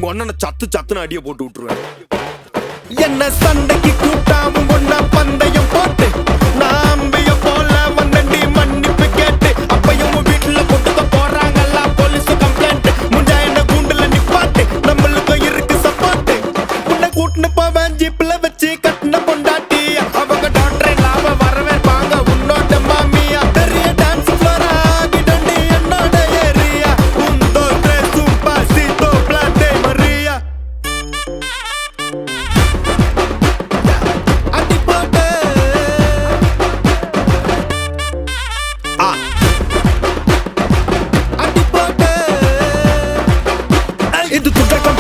ஒன்ன சத்து சத்துன்னு அடிய போட்டு விட்டுருவேன். என்ன சண்டைக்கு கூட்டாம ஒன்னா பந்தயம் போட்டு நாம்பிய போல வந்தண்டி மன்னிப்பு கேட்டு அப்பையும் வீட்டுல கொண்டுக்க போறாங்கல்ல போலீஸ் கம்ப்ளைண்ட். முஞ்சா என்ன கூண்டுல நிப்பாட்டு நம்மளுக்கும் இருக்கு சப்போர்ட். உன்னை கூட்டுன்னு போவேன் ஜீப்ல வச்சு கட்டின பொண்டாட்டி அவங்க டாக்டர் இல்லாம வரவேற்பாங்க உன்னோட மாமியா. பெரிய டான்ஸ் ஃப்ளோரா ஆகிடண்டி என்னோட ஏரியா. உந்தோ ட்ரெஸ்ஸும் பாசித்தோ பிளாட்டே மரியா. இது துட்டக்கம்